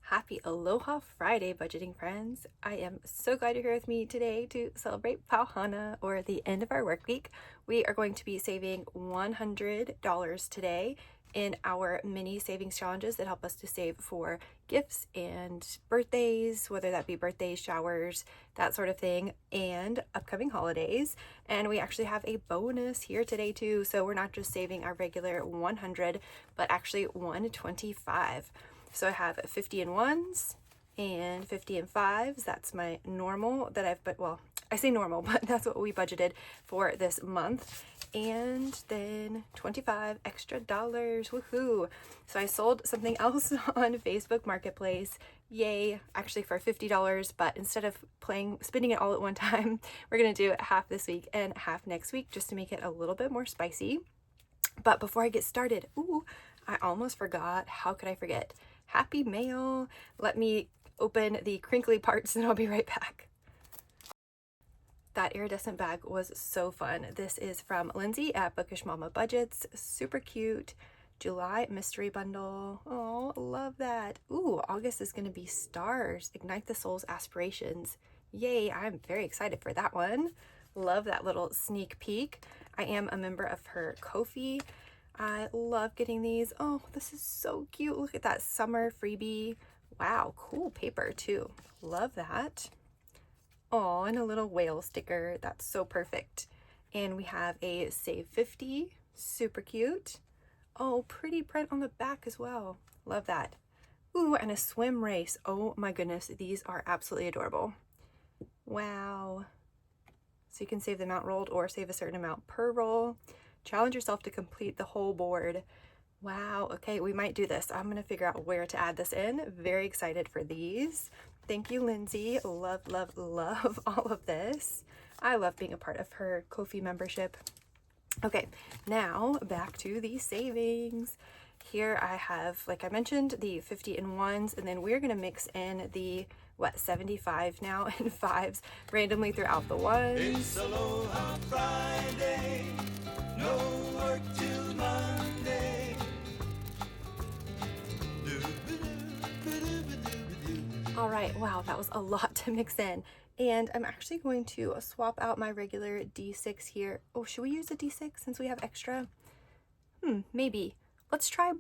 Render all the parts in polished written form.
Happy Aloha Friday, budgeting friends. I am so glad you're here with me today to celebrate Hana, or the end of our work week. We are going to be saving $100 today in our mini savings challenges that help us to save for gifts and birthdays, whether that be birthdays, showers, that sort of thing, and upcoming holidays. And we actually have a bonus here today too, so we're not just saving our regular 100, but actually 125. So I have 50 in ones and 50 in fives. That's my normal that I say normal, but that's what we budgeted for this month. And then 25 extra dollars, woohoo. So I sold something else on Facebook Marketplace, yay, actually for $50, but instead of spending it all at one time, we're gonna do half this week and half next week just to make it a little bit more spicy. But before I get started, I almost forgot. How could I forget? Happy mail. Let me open the crinkly parts and I'll be right back. That iridescent bag was so fun. This is from Lindsay at Bookish Mama Budgets. Super cute. July mystery bundle. Oh, love that. Ooh, August is going to be stars. Ignite the soul's aspirations. Yay, I'm very excited for that one. Love that little sneak peek. I am a member of her Ko-fi. I love getting these. Oh, this is so cute. Look at that summer freebie. Wow, cool paper too. Love that. Oh, and a little whale sticker. That's so perfect. And we have a Save 50. Super cute. Oh, pretty print on the back as well. Love that. Ooh, and a swim race. Oh my goodness, these are absolutely adorable. Wow. So you can save the amount rolled or save a certain amount per roll. Challenge yourself to complete the whole board. Wow, okay, we might do this. I'm gonna figure out where to add this in. Very excited for these. Thank you, Lindsay. Love, love, love all of this. I love being a part of her Ko-fi membership. Okay, now back to the savings. Here I have, like I mentioned, the 50 in ones, and then we're gonna mix in the 75 now in fives randomly throughout the ones. It's Aloha Friday, no work till Monday. All right, wow, that was a lot to mix in. And I'm actually going to swap out my regular D6 here. Oh, should we use a D6 since we have extra? Maybe. Let's try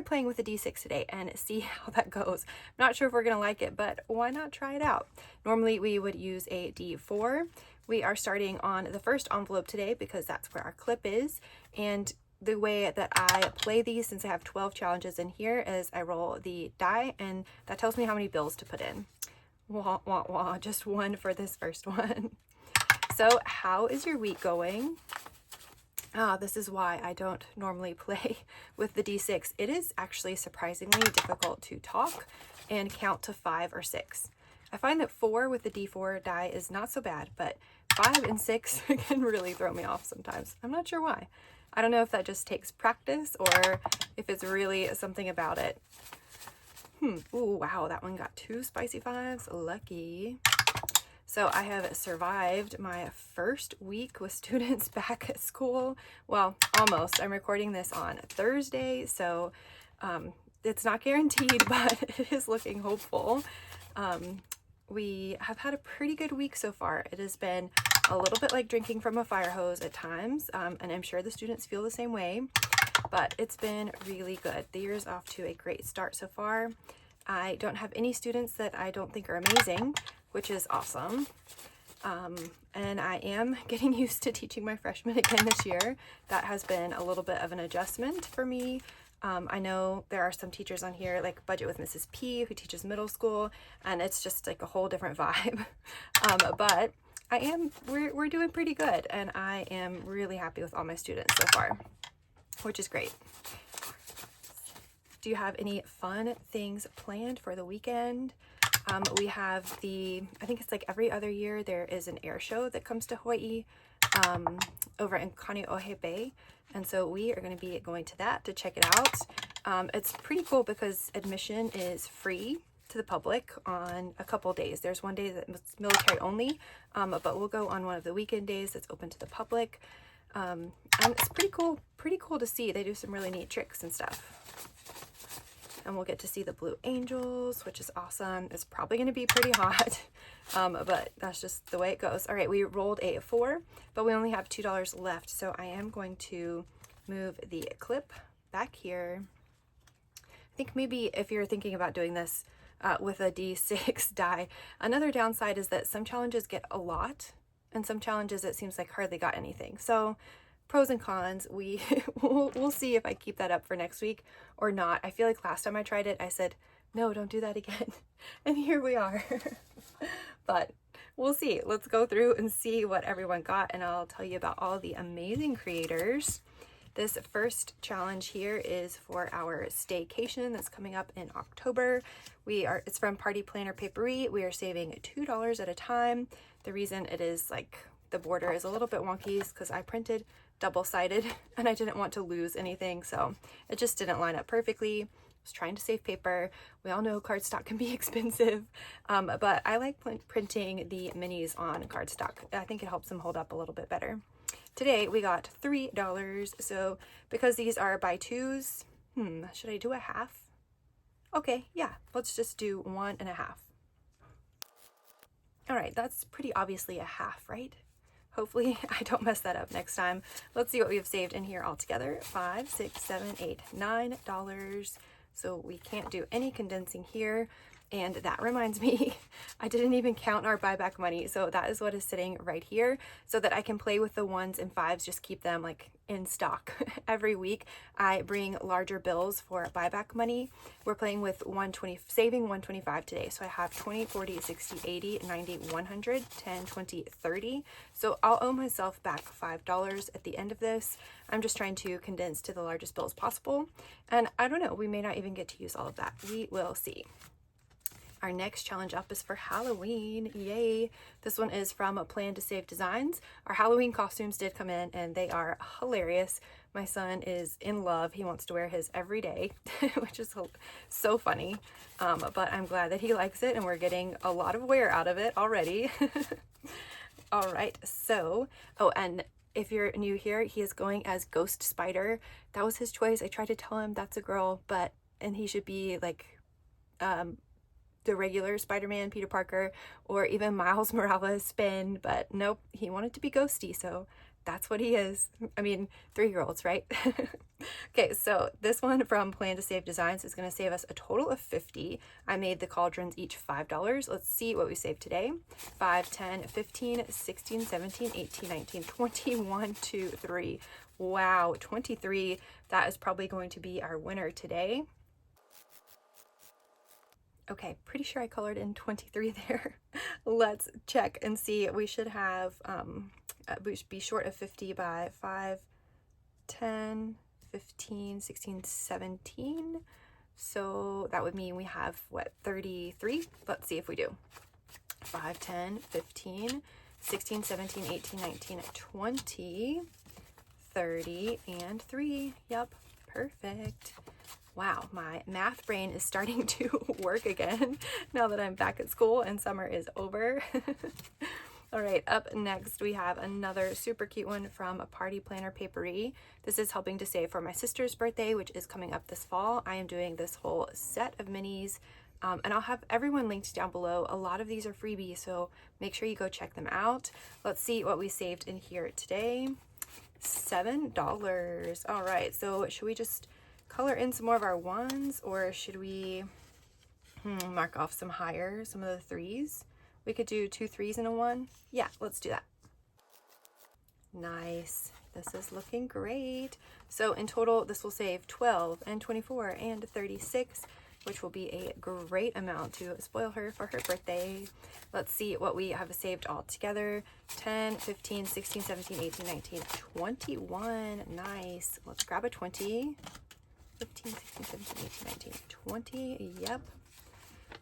playing with a D6 today and see how that goes. I'm not sure if we're gonna like it, but why not try it out? Normally we would use a D4. We are starting on the first envelope today because that's where our clip is. And the way that I play these, since I have 12 challenges in here, is I roll the die and that tells me how many bills to put in. Wah, wah, wah, just one for this first one. So how is your week going? This is why I don't normally play with the D6. It is actually surprisingly difficult to talk and count to 5 or 6. I find that 4 with the D4 die is not so bad, but 5 and 6 can really throw me off sometimes. I'm not sure why. I don't know if that just takes practice or if it's really something about it. Ooh, wow, that one got 2 spicy 5s. Lucky. So I have survived my first week with students back at school. Well, almost. I'm recording this on Thursday, so it's not guaranteed, but it is looking hopeful. We have had a pretty good week so far. It has been a little bit like drinking from a fire hose at times, and I'm sure the students feel the same way, but it's been really good. The year's off to a great start so far. I don't have any students that I don't think are amazing, which is awesome. And I am getting used to teaching my freshmen again this year. That has been a little bit of an adjustment for me. I know there are some teachers on here like Budget with Mrs. P who teaches middle school, and it's just like a whole different vibe. But we're doing pretty good, and I am really happy with all my students so far, which is great. Do you have any fun things planned for the weekend? We have I think it's like every other year, there is an air show that comes to Hawaii over in Kaneohe Bay. And so we are going to be going to that to check it out. It's pretty cool because admission is free to the public on a couple days. There's one day that's military only, but we'll go on one of the weekend days that's open to the public. And it's pretty cool to see. They do some really neat tricks and stuff. and we'll get to see the blue angels, which is awesome. It's probably going to be pretty hot, but that's just the way it goes. All right, we rolled a 4, but we only have $2 left, so I am going to move the clip back here. I think maybe if you're thinking about doing this with a D6 die, another downside is that some challenges get a lot, and some challenges it seems like hardly got anything. So pros and cons, we'll see if I keep that up for next week or not. I feel like last time I tried it, I said, no, don't do that again. And here we are. But we'll see. Let's go through and see what everyone got, and I'll tell you about all the amazing creators. This first challenge here is for our staycation that's coming up in October. It's from Party Planner Papery. We are saving $2 at a time. The reason it is like the border is a little bit wonky is because I printed double-sided and I didn't want to lose anything, so it just didn't line up perfectly. I was trying to save paper. We all know cardstock can be expensive, but I like printing the minis on cardstock. I think it helps them hold up a little bit better. Today we got $3, so because these are by 2s, should I do a half? Okay, yeah, let's just do 1.5. All right, that's pretty obviously a half, right? Hopefully I don't mess that up next time. Let's see what we have saved in here altogether. $5, $6, $7, $8, $9. So we can't do any condensing here. And that reminds me, I didn't even count our buyback money. So that is what is sitting right here so that I can play with the 1s and 5s, just keep them like in stock. Every week I bring larger bills for buyback money. We're playing with saving 125 today. So I have 20, 40, 60, 80, 90, 100, 10, 20, 30. So I'll owe myself back $5 at the end of this. I'm just trying to condense to the largest bills possible. And I don't know, we may not even get to use all of that. We will see. Our next challenge up is for Halloween. Yay! This one is from Plan to Save Designs. Our Halloween costumes did come in and they are hilarious. My son is in love. He wants to wear his every day, which is so funny. But I'm glad that he likes it and we're getting a lot of wear out of it already. All right, so, and if you're new here, he is going as Ghost Spider. That was his choice. I tried to tell him that's a girl, and he should be like, the regular Spider-Man, Peter Parker, or even Miles Morales spin, but nope, he wanted to be ghosty, so that's what he is. I mean, 3-year-olds, right? Okay, so this one from Plan to Save Designs is going to save us a total of $50. I made the cauldrons each $5. Let's see what we saved today. 5, 10, 15, 16, 17, 18, 19, 21, 2, 3. Wow, 23. That is probably going to be our winner today. Okay, pretty sure I colored in 23 there. Let's check and see. We should have, we should be short of 50 by 5, 10, 15, 16, 17. So that would mean we have, what, 33? Let's see if we do. 5, 10, 15, 16, 17, 18, 19, 20, 30, and 3. Yep, perfect. Wow, my math brain is starting to work again now that I'm back at school and summer is over. All right, up next we have another super cute one from a Party Planner Papery. This is helping to save for my sister's birthday, which is coming up this fall. I am doing this whole set of minis, and I'll have everyone linked down below. A lot of these are freebies, so make sure you go check them out. Let's see what we saved in here today. $7. All right, so should we just color in some more of our 1s, or should we mark off some higher, some of the 3s? We could do 2 3s and a 1. Yeah, let's do that. Nice. This is looking great. So in total, this will save 12 and 24 and 36, which will be a great amount to spoil her for her birthday. Let's see what we have saved all together. 10, 15, 16, 17, 18, 19, 21. Nice. Let's grab a 20. 15, 16, 17, 18, 19, 20. Yep.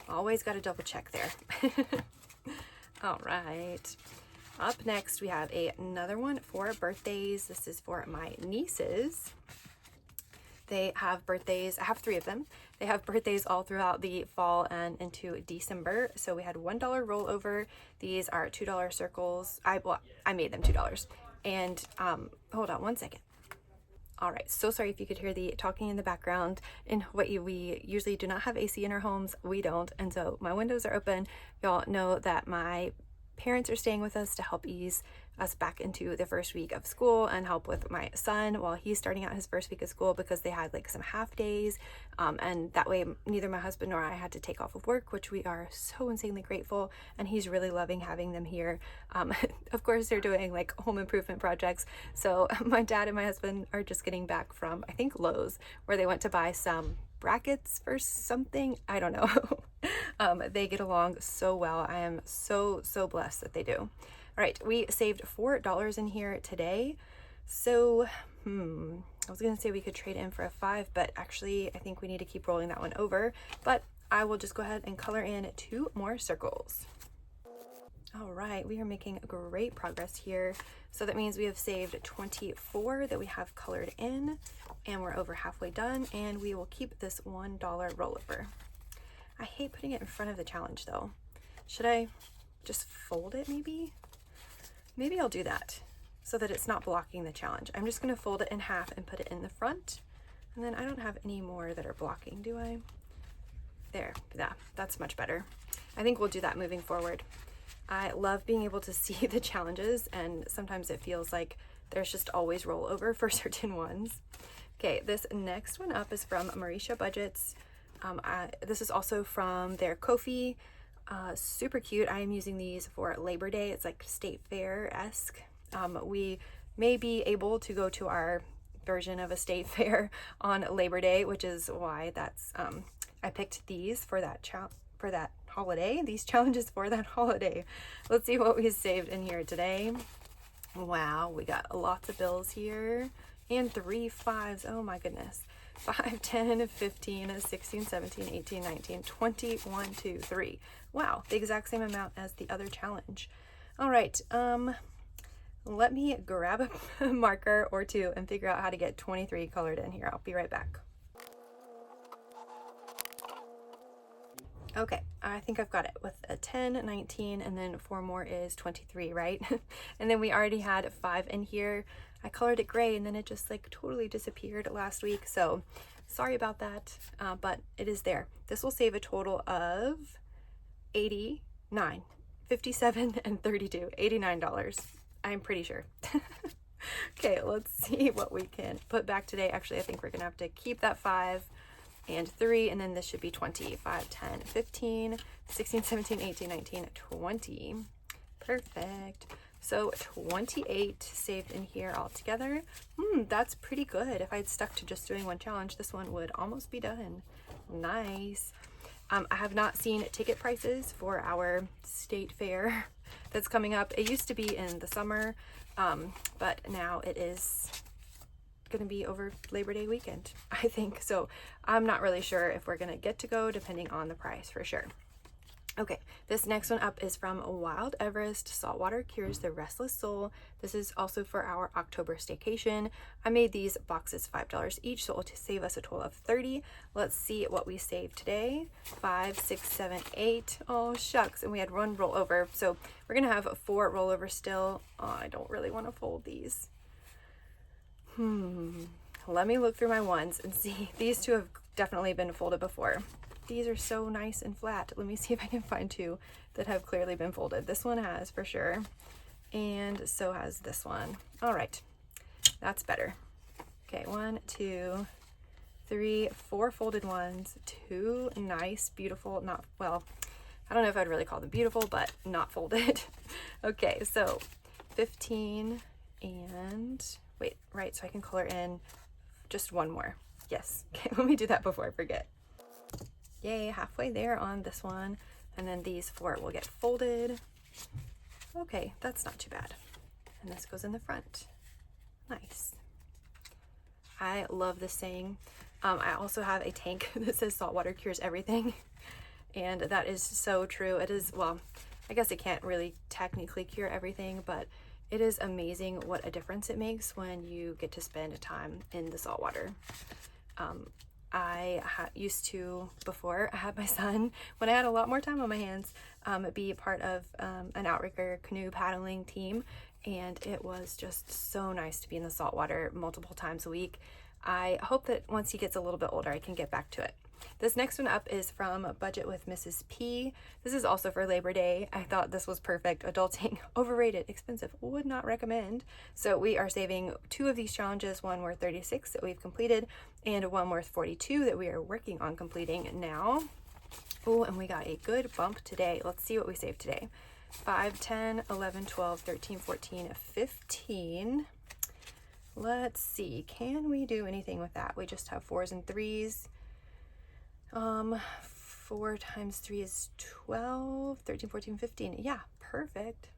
Always got to double check there. All right. Up next, we have another one for birthdays. This is for my nieces. They have birthdays. I have 3 of them. They have birthdays all throughout the fall and into December. So we had $1 rollover. These are $2 circles. I made them $2. And hold on one second. All right, so sorry if you could hear the talking in the background. In Hawaii, we usually do not have AC in our homes. We don't, and so my windows are open. Y'all know that my parents are staying with us to help ease us back into the first week of school and help with my son while he's starting out his first week of school, because they had like some half days, and that way neither my husband nor I had to take off of work, which we are so insanely grateful, and he's really loving having them here. Of course, they're doing like home improvement projects, so my dad and my husband are just getting back from, I think, Lowe's, where they went to buy some brackets for something, I don't know. They get along so well. I am so blessed that they do. All right, we saved $4 in here today. So, I was gonna say we could trade in for a 5, but actually I think we need to keep rolling that one over. But I will just go ahead and color in 2 more circles. All right, we are making great progress here. So that means we have saved 24 that we have colored in, and we're over halfway done, and we will keep this $1 rollover. I hate putting it in front of the challenge though. Should I just fold it maybe? Maybe I'll do that so that it's not blocking the challenge. I'm just gonna fold it in half and put it in the front, and then I don't have any more that are blocking, do I? There, yeah, that's much better. I think we'll do that moving forward. I love being able to see the challenges, and sometimes it feels like there's just always rollover for certain ones. Okay, this next one up is from Marisha Budgets. This is also from their Ko-fi. Super cute. I am using these for Labor Day. It's like state fair-esque. We may be able to go to our version of a state fair on Labor Day, which is why that's I picked these for that holiday. These challenges for that holiday. Let's see what we saved in here today. Wow, we got lots of bills here and 3 5s. Oh my goodness. 5, 10, 15, 16, 17, 18, 19, 20, 1, 2, 3. Wow, the exact same amount as the other challenge. All right, let me grab a marker or 2 and figure out how to get 23 colored in here. I'll be right back. Okay, I think I've got it with a 10, 19, and then 4 more is 23, right? And then we already had 5 in here. I colored it gray and then it just like totally disappeared last week. So sorry about that, but it is there. This will save a total of 89, 57, and 32, $89. I'm pretty sure. Okay, let's see what we can put back today. Actually, I think we're gonna have to keep that 5 and 3, and then this should be 20, 5, 10, 15, 16, 17, 18, 19, 20. Perfect. So 28 saved in here altogether. That's pretty good. If I'd stuck to just doing one challenge, this one would almost be done. Nice. I have not seen ticket prices for our state fair that's coming up. It used to be in the summer, but now it is gonna be over Labor Day weekend, I think. So I'm not really sure if we're gonna get to go, depending on the price for sure. Okay, this next one up is from Wild Everest. Saltwater cures the restless soul. This is also for our October staycation. I made these boxes $5 each, so it'll save us a total of 30. Let's see what we saved today. 5, 6, 7, 8. Oh shucks, and we had 1 rollover. So we're gonna have 4 rollovers still. Oh, I don't really want to fold these. Let me look through my ones and see. These 2 have definitely been folded before. These are so nice and flat. Let me see if I can find 2 that have clearly been folded. This one has for sure, and so has this one. All right, that's better. Okay, 1, 2, 3, 4 folded ones, 2 nice, beautiful, not, well, I don't know if I'd really call them beautiful, but not folded. Okay, so 15 and, wait, right, so I can color in just 1 more. Yes, okay, let me do that before I forget. Yay, halfway there on this one. And then these 4 will get folded. Okay, that's not too bad. And this goes in the front. Nice. I love this saying. I also have a tank that says saltwater cures everything. And that is so true. It is, well, I guess it can't really technically cure everything, but it is amazing what a difference it makes when you get to spend time in the saltwater. I used to, before I had my son, when I had a lot more time on my hands, be a part of an outrigger canoe paddling team, and it was just so nice to be in the saltwater multiple times a week. I hope that once he gets a little bit older, I can get back to it. This next one up is from Budget with Mrs. P. This is also for Labor Day. I thought this was perfect. Adulting, overrated, expensive, would not recommend. So we are saving 2 of these challenges, one worth 36 that we've completed and one worth 42 that we are working on completing now. Oh, and we got a good bump today. Let's see what we saved today. 5, 10, 11, 12, 13, 14, 15. Let's see, can we do anything with that? We just have 4s and 3s. 4 times 3 is 12, 13, 14, 15. Yeah, perfect.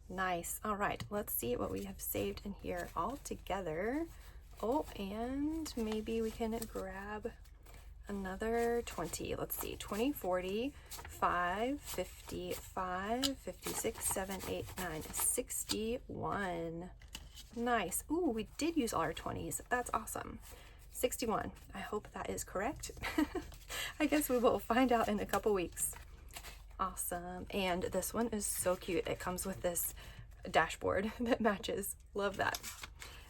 Nice. All right, let's see what we have saved in here all together. Oh, and maybe we can grab another 20. Let's see, 20, 40, 5, 50, 5, 56, 7, 8, 9, 61. Nice. Ooh, we did use all our 20s. That's awesome. 61. I hope that is correct. I guess we will find out in a couple weeks. Awesome. And this one is so cute. It comes with this dashboard that matches. Love that.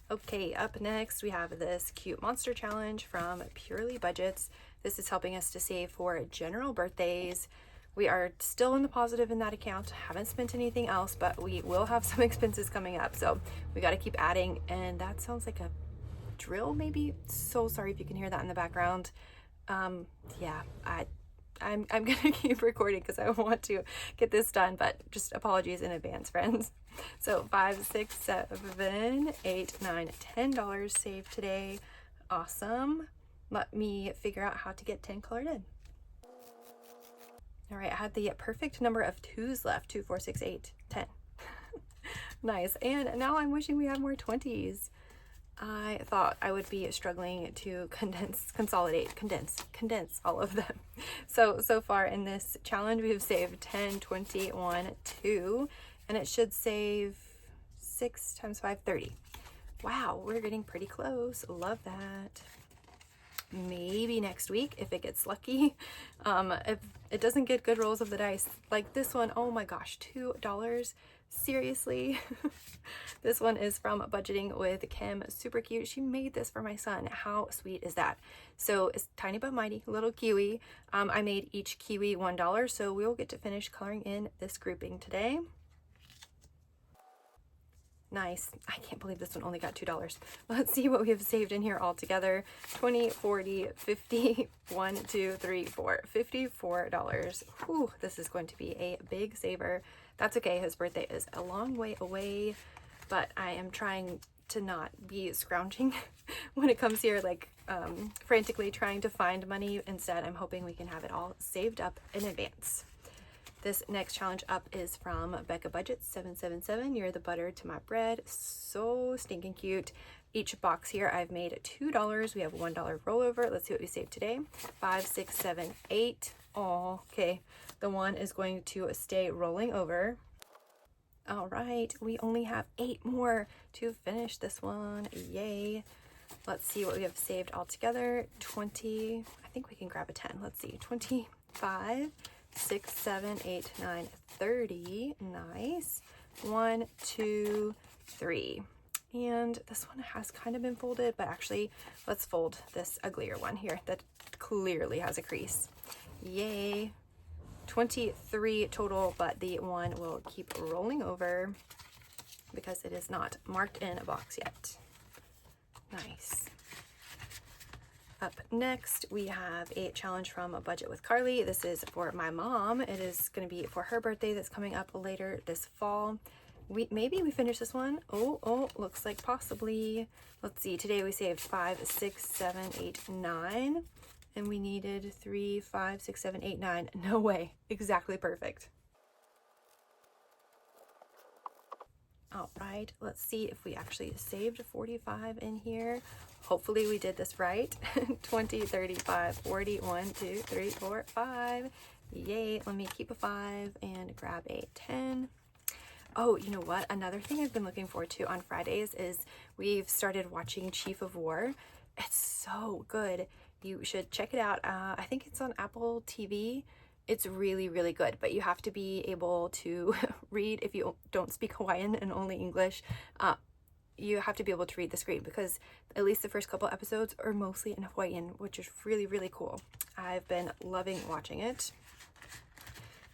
Okay, up next we have this cute monster challenge from Purely Budgets. This is helping us to save for general birthdays. We are still in the positive in that account. Haven't spent anything else, but we will have some expenses coming up. So we got to keep adding. And that sounds like a drill maybe. So sorry if you can hear that in the background. Yeah, I'm gonna keep recording because I want to get this done, but just apologies in advance, friends. So $5, $6, $7, $8, $9, $10 saved today. Awesome. Let me figure out how to get 10 colored in. All right, I had the perfect number of 2s left. 2, 4, 6, 8, 10. Nice. And now I'm wishing we had more 20s. I thought I would be struggling to condense all of them. So far in this challenge, we've saved 10, 20, 1, 2, and it should save 6 times 5, 30. Wow, we're getting pretty close. Love that. Maybe next week if it gets lucky. If it doesn't get good rolls of the dice, like this one, oh my gosh, $2. Seriously. This one is from Budgeting with Kim. Super cute. She made this for my son. How sweet is that? So it's tiny but mighty, little kiwi. I made each kiwi $1, so we'll get to finish coloring in this grouping today. Nice. I can't believe this one only got $2. Let's see what we have saved in here all together. 20, 40, 50, 1, 2, 3, 4, $54. Whew, this is going to be a big saver. That's okay. His birthday is a long way away, but I am trying to not be scrounging when it comes here, like frantically trying to find money. Instead, I'm hoping we can have it all saved up in advance. This next challenge up is from Becca Budget 777. You're the butter to my bread. So stinking cute. Each box here I've made $2. We have $1 rollover. Let's see what we saved today. 5, 6, 7, 8. Oh, okay. The 1 is going to stay rolling over. All right, we only have 8 more to finish this one. Yay. Let's see what we have saved all together. 20. I think we can grab a 10. Let's see. 25. 6, 7, 8, 9, 30. Nice. 1, 2, 3. And this one has kind of been folded, but actually let's fold this uglier one here that clearly has a crease. Yay. 23 total, but the 1 will keep rolling over because it is not marked in a box yet. Nice. Up next, we have a challenge from A Budget with Carly. This is for my mom. It is going to be for her birthday that's coming up later this fall. Maybe we finish this one. Oh, looks like possibly. Let's see. Today we saved 5, 6, 7, 8, 9. And we needed 3, 5, 6, 7, 8, 9. No way. Exactly perfect. All right, let's see if we actually saved 45 in here. Hopefully we did this right. 20, 35, 40, 1, 2, 3, 4, 5. Yay, let me keep a 5 and grab a 10. Oh, you know what? Another thing I've been looking forward to on Fridays is we've started watching Chief of War. It's so good. You should check it out. I think it's on Apple TV. It's really, really good, but you have to be able to read if you don't speak Hawaiian and only English. You have to be able to read the screen because at least the first couple episodes are mostly in Hawaiian, which is really, really cool. I've been loving watching it.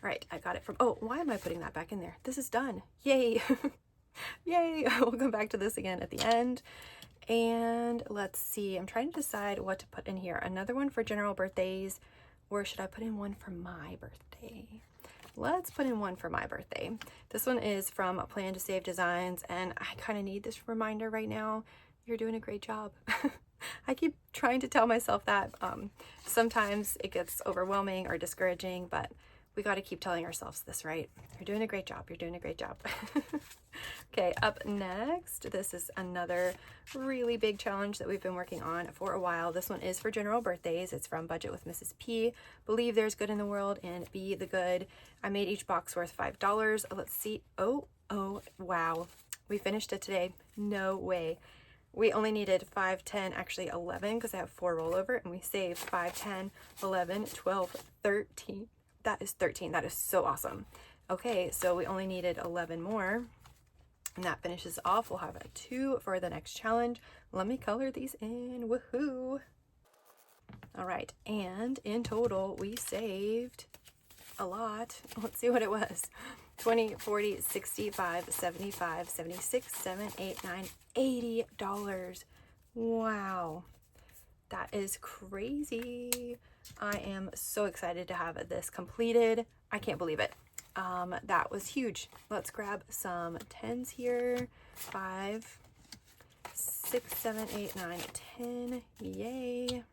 All right, I got it from, oh, why am I putting that back in there? This is done. Yay. Yay. We'll come back to this again at the end. And let's see, I'm trying to decide what to put in here. Another one for general birthdays, or should I put in one for my birthday? Let's put in one for my birthday. This one is from Plan to Save Designs, and I kind of need this reminder right now. You're doing a great job. I keep trying to tell myself that. Sometimes it gets overwhelming or discouraging, but we got to keep telling ourselves this, right? You're doing a great job. You're doing a great job. Okay, up next, this is another really big challenge that we've been working on for a while. This one is for general birthdays. It's from Budget with Mrs. P. Believe there's good in the world and be the good. I made each box worth $5. Let's see. Oh, wow. We finished it today. No way. We only needed 5, 10, actually 11 because I have 4 rollover, and we saved 5, 10, 11, 12, 13. That is 13. That is so awesome. Okay, so we only needed 11 more. And that finishes off. We'll have a 2 for the next challenge. Let me color these in. Woohoo! All right, and in total, we saved a lot. Let's see what it was. 20, 40, 65, 75, 76, 7, 8, 9, $80. Wow. That is crazy. I am so excited to have this completed. I can't believe it. That was huge. Let's grab some 10s here. 5, 6, 7, 8, 9, 10. Yay.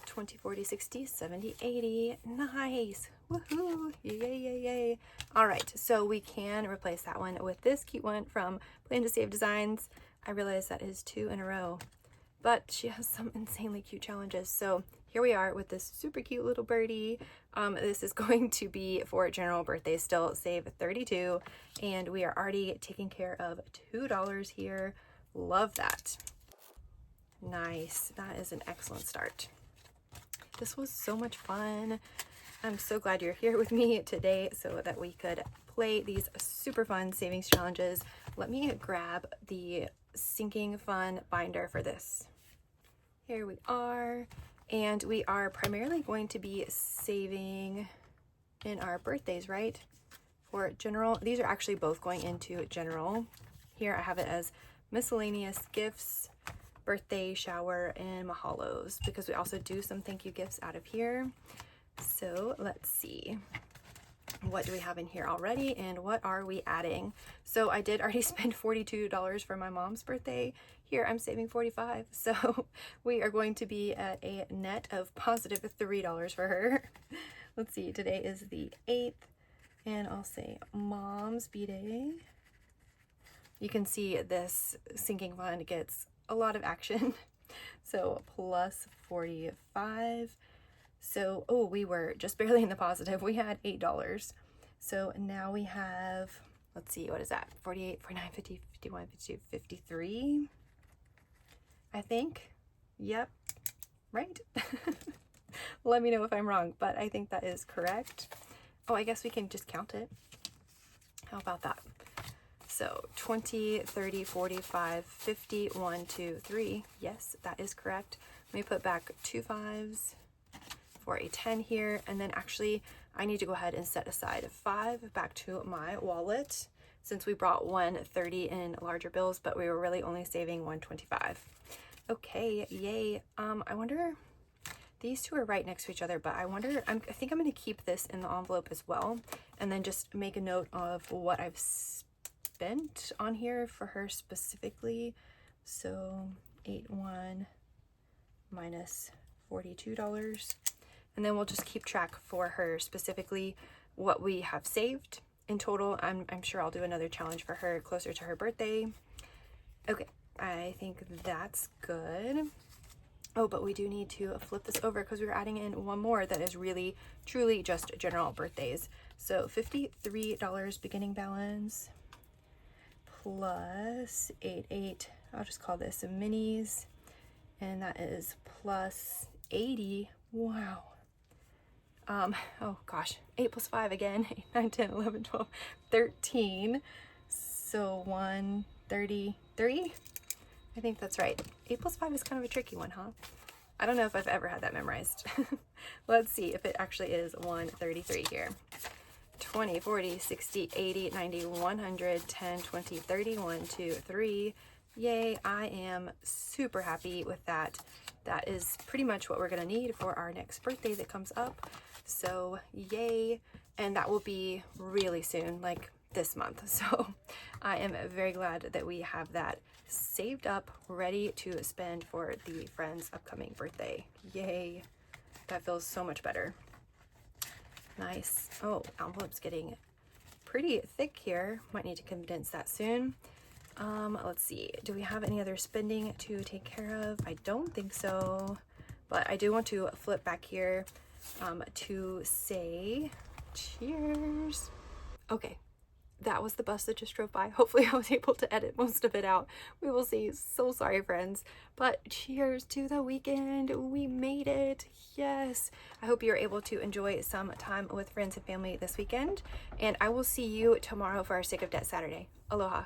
20, 40, 60, 70, 80. Nice. Woohoo. Yay, yay, yay. All right, so we can replace that one with this cute one from Plan to Save Designs. I realize that is 2 in a row, but she has some insanely cute challenges. So here we are with this super cute little birdie. This is going to be for general birthday still, save 32, and we are already taking care of $2 here. Love that. Nice. That is an excellent start. This was so much fun. I'm so glad you're here with me today so that we could play these super fun savings challenges. Let me grab the Sinking Fun binder for this. Here we are. And we are primarily going to be saving in our birthdays, right? For general, these are actually both going into general. Here I have it as miscellaneous gifts, birthday, shower, and mahalos, because we also do some thank you gifts out of here. So let's see. What do we have in here already, and what are we adding? So I did already spend $42 for my mom's birthday. Here I'm saving $45, so we are going to be at a net of positive $3 for her. Let's see, today is the 8th, and I'll say Mom's B-Day. You can see this sinking fund gets a lot of action. So plus 45. So, oh, we were just barely in the positive. We had $8. So now we have, let's see, what is that? 48, 49, 50, 51, 52, 53, I think. Yep, right? Let me know if I'm wrong, but I think that is correct. Oh, I guess we can just count it. How about that? So 20, 30, 45, 50, 1, 2, 3. Yes, that is correct. Let me put back 2 5s for a 10 here, and then actually I need to go ahead and set aside 5 back to my wallet since we brought 130 in larger bills, but we were really only saving 125. Okay, yay. I wonder, these two are right next to each other, but I wonder, I think I'm going to keep this in the envelope as well, and then just make a note of what I've spent on here for her specifically. So 81 minus $42. And then we'll just keep track for her specifically what we have saved in total. I'm sure I'll do another challenge for her closer to her birthday. Okay, I think that's good. Oh, but we do need to flip this over because we're adding in one more that is really, truly just general birthdays. So $53 beginning balance plus 88. I'll just call this minis. And that is plus 80. Wow. Oh gosh, 8 plus 5 again, 8, 9, 10, 11, 12, 13. So 133. I think that's right. 8 plus 5 is kind of a tricky one, huh? I don't know if I've ever had that memorized. Let's see if it actually is 133 here. 20, 40, 60, 80, 90, 100, 10, 20, 30, 1, 2, 3. Yay, I am super happy with that. That is pretty much what we're gonna need for our next birthday that comes up. So yay, and that will be really soon, like this month. So I am very glad that we have that saved up, ready to spend for the friend's upcoming birthday. Yay, that feels so much better. Nice. Oh, envelope's getting pretty thick here. Might need to condense that soon. Let's see. Do we have any other spending to take care of? I don't think so, but I do want to flip back here to say cheers. Okay, that was the bus that just drove by. Hopefully I was able to edit most of it out. We will see. So sorry, friends. But cheers to the weekend. We made it. Yes. I hope you're able to enjoy some time with friends and family this weekend. And I will see you tomorrow for our Sick of Debt Saturday. Aloha.